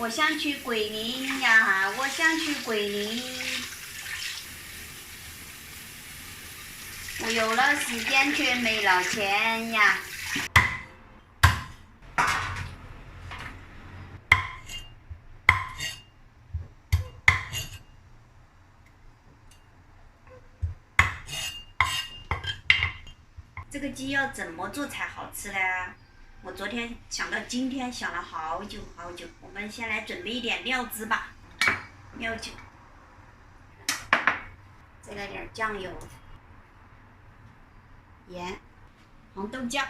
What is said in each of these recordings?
我想去桂林呀，我想去桂林。我有了时间却没了钱呀。这个鸡要怎么做才好吃呢？我昨天想到今天想了好久好久。我们先来准备一点料汁吧，料酒，再来点酱油、盐、红豆酱，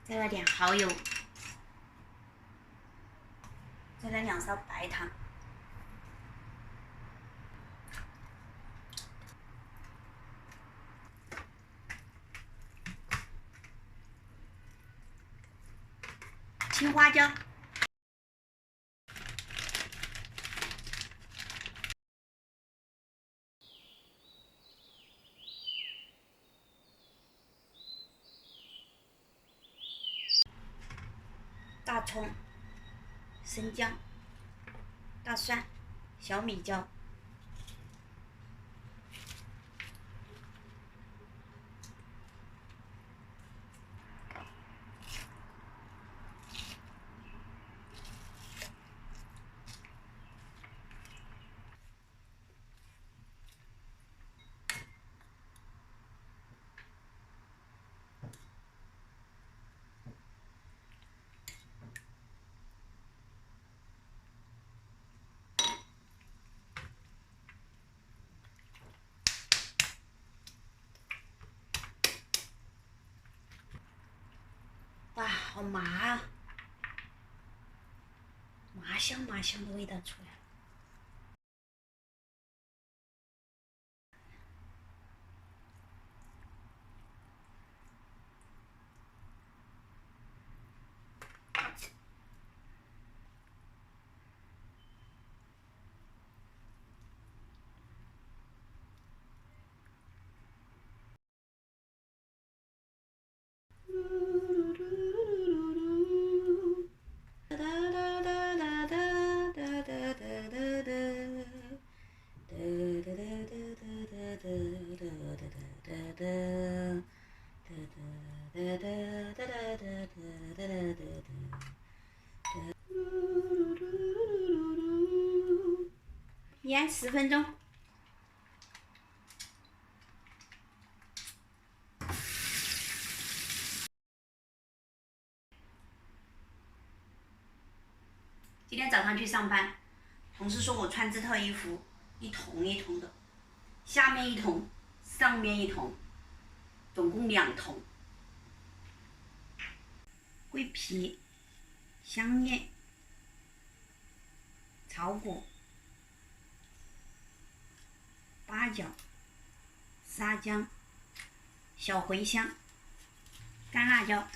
再来点蚝油，再来2勺白糖。青花椒，大葱、生姜、大蒜、小米椒。哇，好麻啊！麻香麻香的味道出来了。腌10分钟。今天早上去上班，同事说我穿这套衣服一桶一桶的，下面一桶，上面一桶，总共2桶。桂皮、香叶、草果、八角、沙姜、小茴香、干辣椒，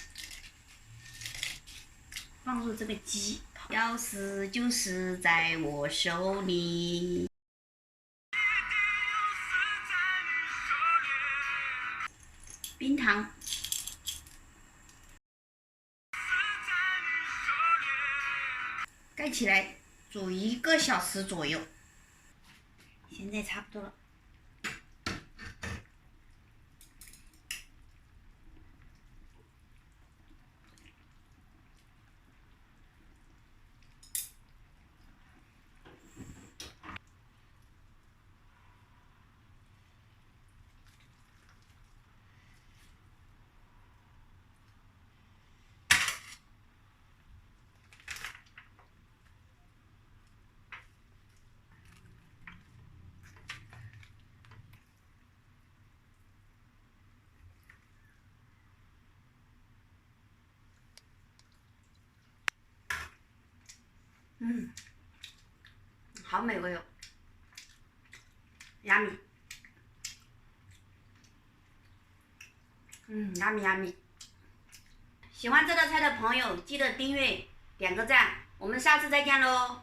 放入这个鸡，钥匙就是在我手里。冰糖，盖起来煮1个小时左右。现在差不多了。好美味哦，yummy，yummy。喜欢这道菜的朋友，记得订阅、点个赞，我们下次再见喽。